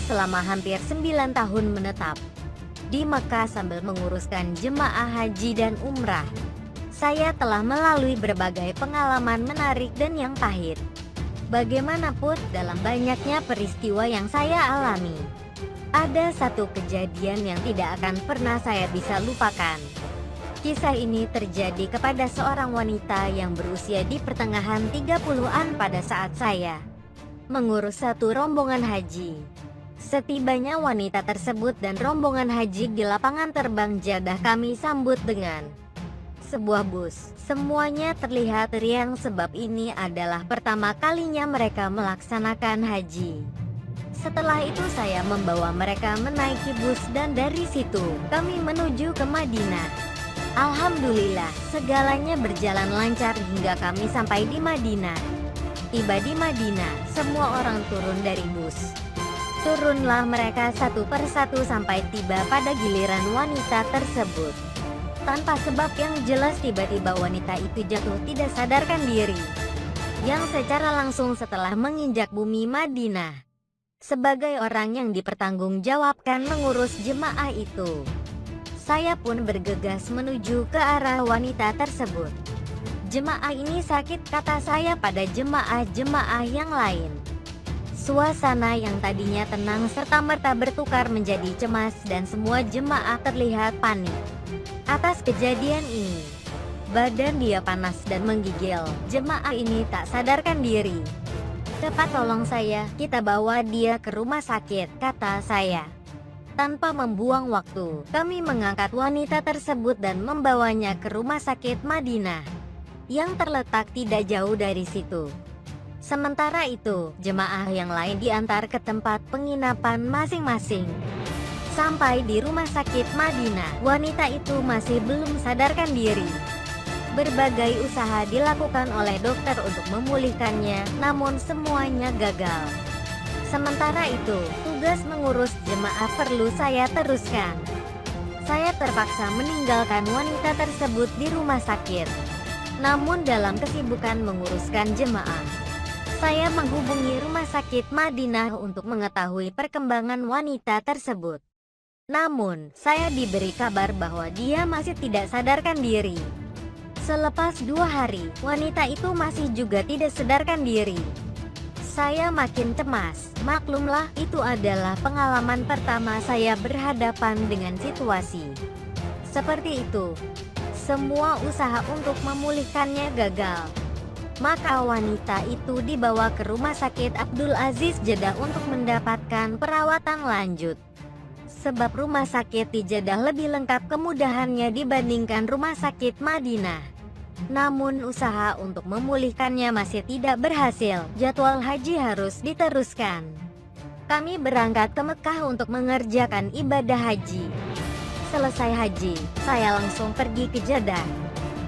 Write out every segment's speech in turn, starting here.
selama hampir 9 tahun menetap di Mekah sambil menguruskan jemaah haji dan umrah. Saya telah melalui berbagai pengalaman menarik dan yang pahit. Bagaimanapun, dalam banyaknya peristiwa yang saya alami, ada satu kejadian yang tidak akan pernah saya bisa lupakan. Kisah ini terjadi kepada seorang wanita yang berusia di pertengahan 30-an pada saat saya mengurus satu rombongan haji. Setibanya wanita tersebut dan rombongan haji di lapangan terbang Jeddah, kami sambut dengan sebuah bus. Semuanya terlihat riang sebab ini adalah pertama kalinya mereka melaksanakan haji. Setelah itu saya membawa mereka menaiki bus dan dari situ kami menuju ke Madinah. Alhamdulillah, segalanya berjalan lancar hingga kami sampai di Madinah. Tiba di Madinah, semua orang turun dari bus. Turunlah mereka satu persatu sampai tiba pada giliran wanita tersebut. Tanpa sebab yang jelas tiba-tiba wanita itu jatuh tidak sadarkan diri, yang secara langsung setelah menginjak bumi Madinah. Sebagai orang yang dipertanggungjawabkan mengurus jemaah itu, saya pun bergegas menuju ke arah wanita tersebut. Jemaah ini sakit, kata saya pada jemaah-jemaah yang lain. Suasana yang tadinya tenang serta-merta bertukar menjadi cemas dan semua jemaah terlihat panik atas kejadian ini. Badan dia panas dan menggigil. Jemaah ini tak sadarkan diri. "Cepat tolong saya, kita bawa dia ke rumah sakit," kata saya. Tanpa membuang waktu, kami mengangkat wanita tersebut dan membawanya ke rumah sakit Madinah yang terletak tidak jauh dari situ. Sementara itu, jemaah yang lain diantar ke tempat penginapan masing-masing. Sampai di rumah sakit Madinah, wanita itu masih belum sadarkan diri. Berbagai usaha dilakukan oleh dokter untuk memulihkannya, namun semuanya gagal. Sementara itu, tugas mengurus jemaah perlu saya teruskan. Saya terpaksa meninggalkan wanita tersebut di rumah sakit. Namun dalam kesibukan menguruskan jemaah, saya menghubungi rumah sakit Madinah untuk mengetahui perkembangan wanita tersebut. Namun, saya diberi kabar bahwa dia masih tidak sadarkan diri. Selepas 2 hari, wanita itu masih juga tidak sadarkan diri. Saya makin cemas. Maklumlah, itu adalah pengalaman pertama saya berhadapan dengan situasi seperti itu. Semua usaha untuk memulihkannya gagal. Maka wanita itu dibawa ke rumah sakit Abdul Aziz Jeddah untuk mendapatkan perawatan lanjut. Sebab rumah sakit di Jeddah lebih lengkap kemudahannya dibandingkan rumah sakit Madinah. Namun usaha untuk memulihkannya masih tidak berhasil. Jadwal haji harus diteruskan. Kami berangkat ke Mekah untuk mengerjakan ibadah haji. Selesai haji, saya langsung pergi ke Jeddah.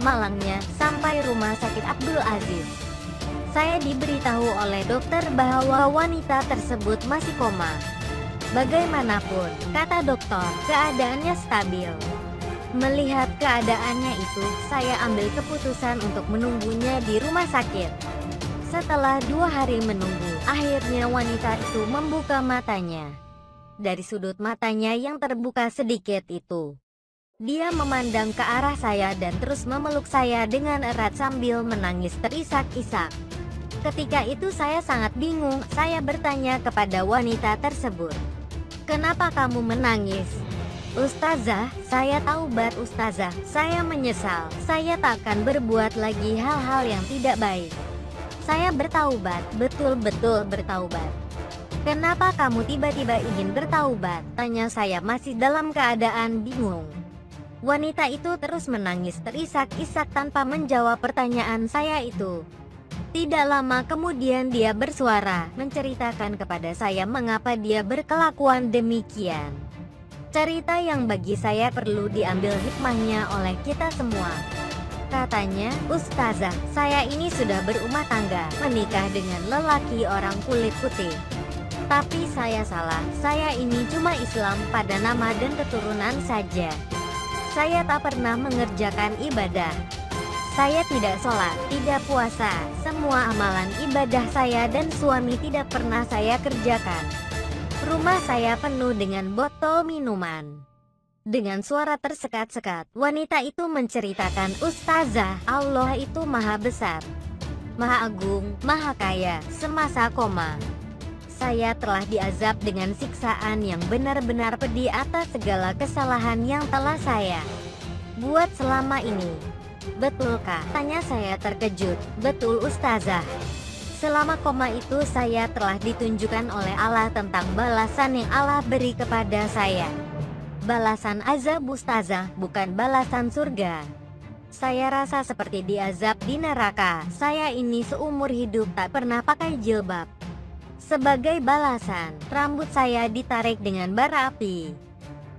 Malangnya, sampai rumah sakit Abdul Aziz, saya diberitahu oleh dokter bahwa wanita tersebut masih koma. Bagaimanapun, kata dokter, keadaannya stabil. Melihat keadaannya itu, saya ambil keputusan untuk menunggunya di rumah sakit. Setelah 2 hari menunggu, akhirnya wanita itu membuka matanya. Dari sudut matanya yang terbuka sedikit itu, dia memandang ke arah saya dan terus memeluk saya dengan erat sambil menangis terisak-isak. Ketika itu saya sangat bingung. Saya bertanya kepada wanita tersebut, "Kenapa kamu menangis?" "Ustazah, saya taubat Ustazah. Saya menyesal. Saya tak akan berbuat lagi hal-hal yang tidak baik. Saya bertaubat, betul-betul bertaubat." "Kenapa kamu tiba-tiba ingin bertaubat?" tanya saya masih dalam keadaan bingung. Wanita itu terus menangis terisak-isak tanpa menjawab pertanyaan saya itu. Tidak lama kemudian dia bersuara, menceritakan kepada saya mengapa dia berkelakuan demikian. Cerita yang bagi saya perlu diambil hikmahnya oleh kita semua. Katanya, "Ustazah, saya ini sudah berumah tangga, menikah dengan lelaki orang kulit putih. Tapi saya salah, saya ini cuma Islam pada nama dan keturunan saja. Saya tak pernah mengerjakan ibadah. Saya tidak sholat, tidak puasa. Semua amalan ibadah saya dan suami tidak pernah saya kerjakan. Rumah saya penuh dengan botol minuman. Dengan suara tersekat-sekat, wanita itu menceritakan, "Ustazah, Allah itu maha besar, maha agung, maha kaya." Semasa koma, saya telah diazab dengan siksaan yang benar-benar pedih atas segala kesalahan yang telah saya buat selama ini. "Betulkah?" tanya saya terkejut. "Betul Ustazah. Selama koma itu saya telah ditunjukkan oleh Allah tentang balasan yang Allah beri kepada saya. Balasan azab Ustazah, bukan balasan surga. Saya rasa seperti diazab di neraka. Saya ini seumur hidup tak pernah pakai jilbab. Sebagai balasan, rambut saya ditarik dengan bara api.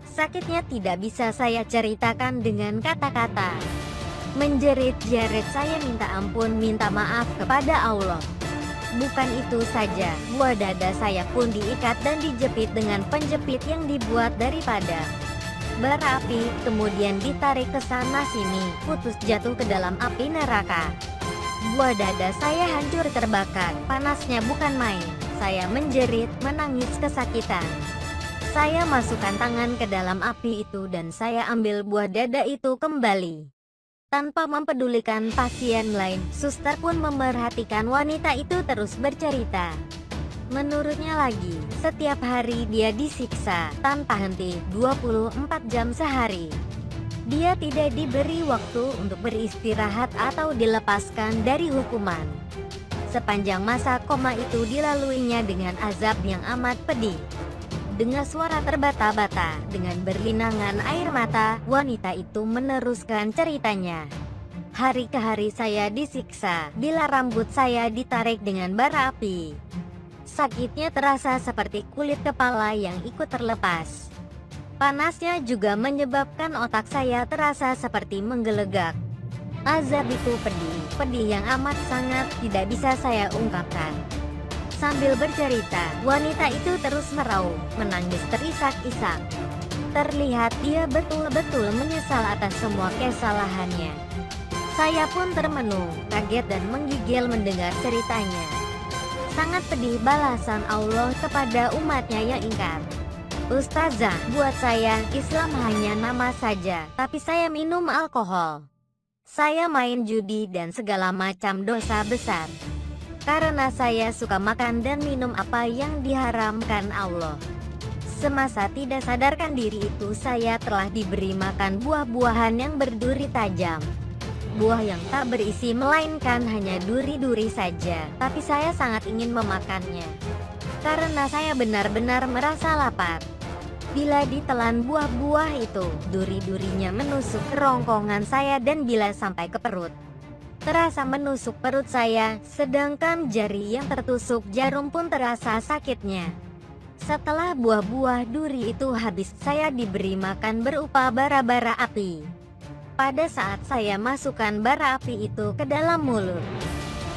Sakitnya tidak bisa saya ceritakan dengan kata-kata. Menjerit-jerit saya minta ampun, minta maaf kepada Allah. Bukan itu saja, buah dada saya pun diikat dan dijepit dengan penjepit yang dibuat daripada bara api, kemudian ditarik ke sana sini, putus jatuh ke dalam api neraka. Buah dada saya hancur terbakar, panasnya bukan main. Saya menjerit, menangis kesakitan. Saya masukkan tangan ke dalam api itu dan saya ambil buah dada itu kembali. Tanpa mempedulikan pasien lain, suster pun memerhatikan wanita itu terus bercerita. Menurutnya lagi, setiap hari dia disiksa tanpa henti 24 jam sehari. Dia tidak diberi waktu untuk beristirahat atau dilepaskan dari hukuman. Sepanjang masa koma itu dilaluinya dengan azab yang amat pedih. Dengan suara terbata-bata, dengan berlinangan air mata, wanita itu meneruskan ceritanya. "Hari ke hari saya disiksa, bila rambut saya ditarik dengan bara api. Sakitnya terasa seperti kulit kepala yang ikut terlepas. Panasnya juga menyebabkan otak saya terasa seperti menggelegak. Azab itu pedih, pedih yang amat sangat tidak bisa saya ungkapkan." Sambil bercerita, wanita itu terus meraung, menangis terisak-isak. Terlihat dia betul-betul menyesal atas semua kesalahannya. Saya pun termenung, kaget dan menggigil mendengar ceritanya. Sangat pedih balasan Allah kepada umatnya yang ingkar. "Ustazah, buat saya, Islam hanya nama saja, tapi saya minum alkohol. Saya main judi dan segala macam dosa besar. Karena saya suka makan dan minum apa yang diharamkan Allah. Semasa tidak sadarkan diri itu saya telah diberi makan buah-buahan yang berduri tajam. Buah yang tak berisi melainkan hanya duri-duri saja, tapi saya sangat ingin memakannya. Karena saya benar-benar merasa lapar. Bila ditelan buah-buah itu, duri-durinya menusuk kerongkongan saya dan bila sampai ke perut, terasa menusuk perut saya, sedangkan jari yang tertusuk jarum pun terasa sakitnya. Setelah buah-buah duri itu habis, saya diberi makan berupa bara-bara api. Pada saat saya masukkan bara api itu ke dalam mulut,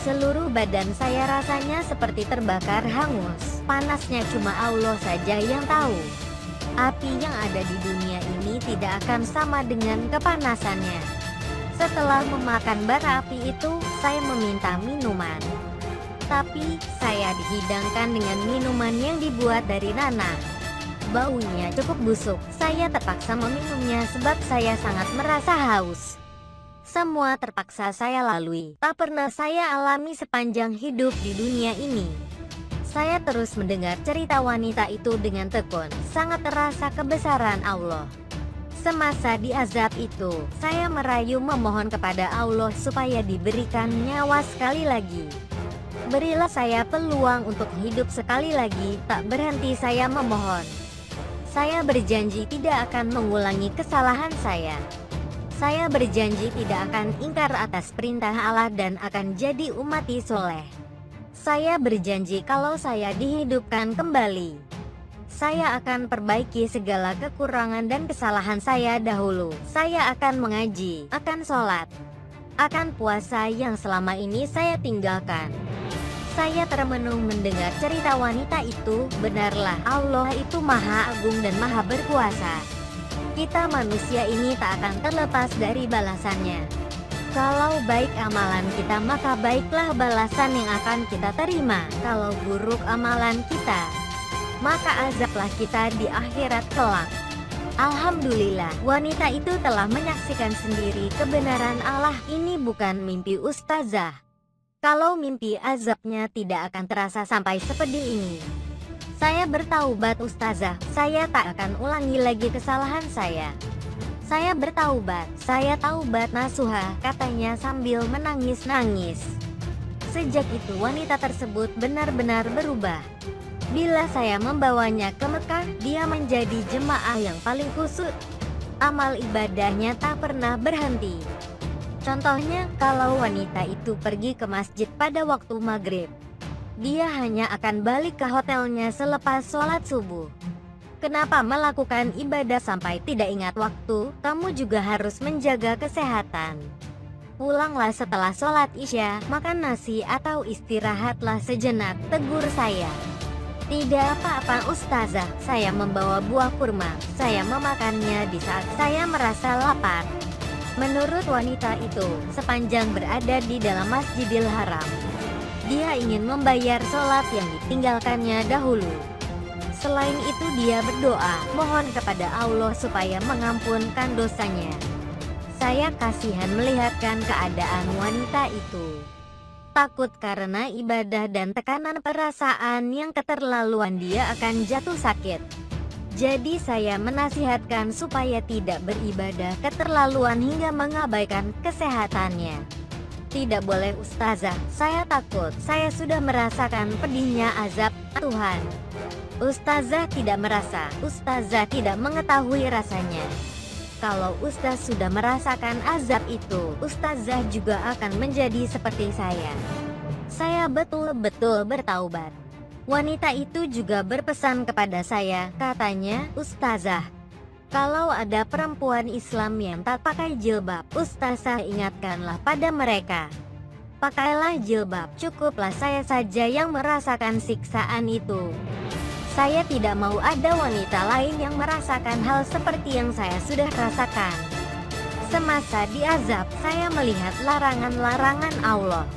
seluruh badan saya rasanya seperti terbakar hangus. Panasnya cuma Allah saja yang tahu. Api yang ada di dunia ini tidak akan sama dengan kepanasannya. Setelah memakan bara api itu, saya meminta minuman. Tapi, saya dihidangkan dengan minuman yang dibuat dari nanah. Baunya cukup busuk, saya terpaksa meminumnya sebab saya sangat merasa haus. Semua terpaksa saya lalui, tak pernah saya alami sepanjang hidup di dunia ini. Saya terus mendengar cerita wanita itu dengan tekun, sangat terasa kebesaran Allah. Semasa diazab itu, saya merayu memohon kepada Allah supaya diberikan nyawa sekali lagi. Berilah saya peluang untuk hidup sekali lagi, tak berhenti saya memohon. Saya berjanji tidak akan mengulangi kesalahan saya. Saya berjanji tidak akan ingkar atas perintah Allah dan akan jadi umat-Nya soleh. Saya berjanji kalau saya dihidupkan kembali, saya akan perbaiki segala kekurangan dan kesalahan saya dahulu. Saya akan mengaji, akan sholat, akan puasa yang selama ini saya tinggalkan. Saya termenung mendengar cerita wanita itu. Benarlah Allah itu maha agung dan maha berkuasa. Kita manusia ini tak akan terlepas dari balasannya. Kalau baik amalan kita, maka baiklah balasan yang akan kita terima. Kalau buruk amalan kita, maka azablah kita di akhirat kelak. Alhamdulillah, wanita itu telah menyaksikan sendiri kebenaran Allah. Ini bukan mimpi ustazah. Kalau mimpi, azabnya tidak akan terasa sampai sepedih ini. Saya bertaubat ustazah, saya tak akan ulangi lagi kesalahan saya. Saya bertaubat, saya taubat nasuha, katanya sambil menangis-nangis. Sejak itu wanita tersebut benar-benar berubah. Bila saya membawanya ke Mekah, dia menjadi jemaah yang paling khusyuk. Amal ibadahnya tak pernah berhenti. Contohnya, kalau wanita itu pergi ke masjid pada waktu maghrib, dia hanya akan balik ke hotelnya selepas sholat subuh. Kenapa melakukan ibadah sampai tidak ingat waktu? Kamu juga harus menjaga kesehatan. Pulanglah setelah sholat isya, makan nasi atau istirahatlah sejenak, tegur saya. Tidak apa-apa ustazah, saya membawa buah kurma, saya memakannya di saat saya merasa lapar. Menurut wanita itu, sepanjang berada di dalam Masjidil Haram, dia ingin membayar sholat yang ditinggalkannya dahulu. Selain itu dia berdoa, mohon kepada Allah supaya mengampunkan dosanya. Saya kasihan melihatkan keadaan wanita itu. Takut karena ibadah dan tekanan perasaan yang keterlaluan dia akan jatuh sakit. Jadi saya menasihatkan supaya tidak beribadah keterlaluan hingga mengabaikan kesehatannya. Tidak boleh ustazah, saya takut, saya sudah merasakan pedihnya azab Tuhan. Ustazah tidak merasa, ustazah tidak mengetahui rasanya. Kalau ustaz sudah merasakan azab itu, ustazah juga akan menjadi seperti saya. Saya betul-betul bertaubat. Wanita itu juga berpesan kepada saya, katanya, ustazah, kalau ada perempuan Islam yang tak pakai jilbab, ustazah ingatkanlah pada mereka. Pakailah jilbab, cukuplah saya saja yang merasakan siksaan itu. Saya tidak mau ada wanita lain yang merasakan hal seperti yang saya sudah rasakan. Semasa diazab, saya melihat larangan-larangan Allah.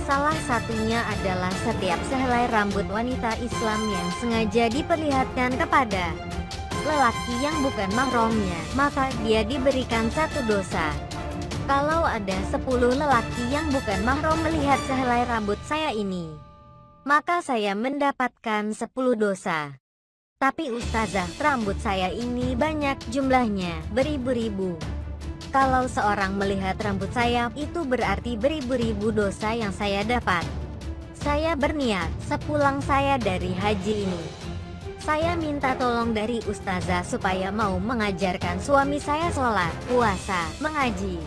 Salah satunya adalah setiap sehelai rambut wanita Islam yang sengaja diperlihatkan kepada lelaki yang bukan mahramnya, maka dia diberikan satu dosa. Kalau ada 10 lelaki yang bukan mahram melihat sehelai rambut saya ini, maka saya mendapatkan 10 dosa. Tapi ustazah, rambut saya ini banyak jumlahnya, beribu-ribu. Kalau seorang melihat rambut saya, itu berarti beribu-ribu dosa yang saya dapat. Saya berniat, sepulang saya dari haji ini, saya minta tolong dari ustazah supaya mau mengajarkan suami saya sholat, puasa, mengaji,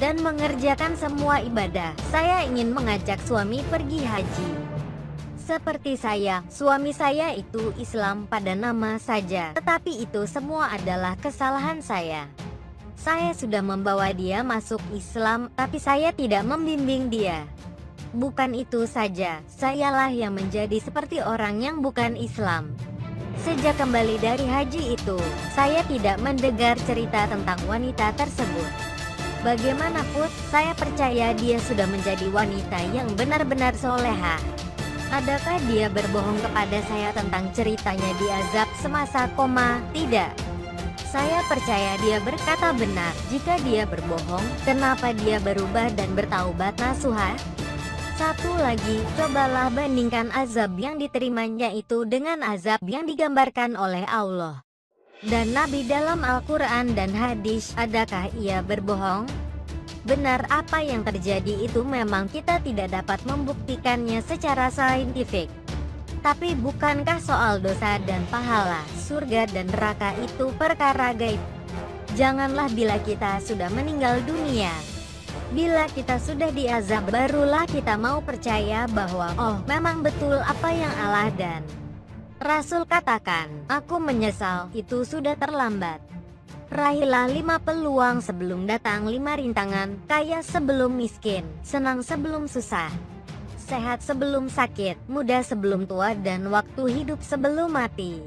dan mengerjakan semua ibadah. Saya ingin mengajak suami pergi haji. Seperti saya, suami saya itu Islam pada nama saja, tetapi itu semua adalah kesalahan saya. Saya sudah membawa dia masuk Islam, tapi saya tidak membimbing dia. Bukan itu saja, sayalah yang menjadi seperti orang yang bukan Islam. Sejak kembali dari haji itu, saya tidak mendengar cerita tentang wanita tersebut. Bagaimanapun, saya percaya dia sudah menjadi wanita yang benar-benar soleha. Adakah dia berbohong kepada saya tentang ceritanya di azab semasa koma? Tidak. Saya percaya dia berkata benar. Jika dia berbohong, kenapa dia berubah dan bertaubat nasuha? Satu lagi, cobalah bandingkan azab yang diterimanya itu dengan azab yang digambarkan oleh Allah dan Nabi dalam Al-Quran dan hadis. Adakah ia berbohong? Benar, apa yang terjadi itu memang kita tidak dapat membuktikannya secara saintifik. Tapi bukankah soal dosa dan pahala, surga dan neraka itu perkara gaib? Janganlah bila kita sudah meninggal dunia, bila kita sudah diazab, barulah kita mau percaya bahwa oh, memang betul apa yang Allah dan Rasul katakan. Aku menyesal, itu sudah terlambat. Raihlah 5 peluang sebelum datang 5 rintangan, kaya sebelum miskin, senang sebelum susah, sehat sebelum sakit, muda sebelum tua, dan waktu hidup sebelum mati.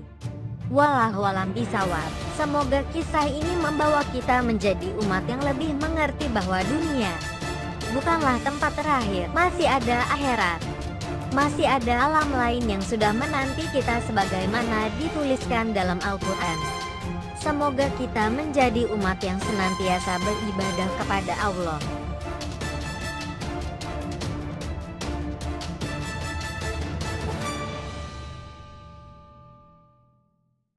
Wallahualam bishawab. Semoga kisah ini membawa kita menjadi umat yang lebih mengerti bahwa dunia bukanlah tempat terakhir, masih ada akhirat. Masih ada alam lain yang sudah menanti kita sebagaimana dituliskan dalam Al-Quran. Semoga kita menjadi umat yang senantiasa beribadah kepada Allah.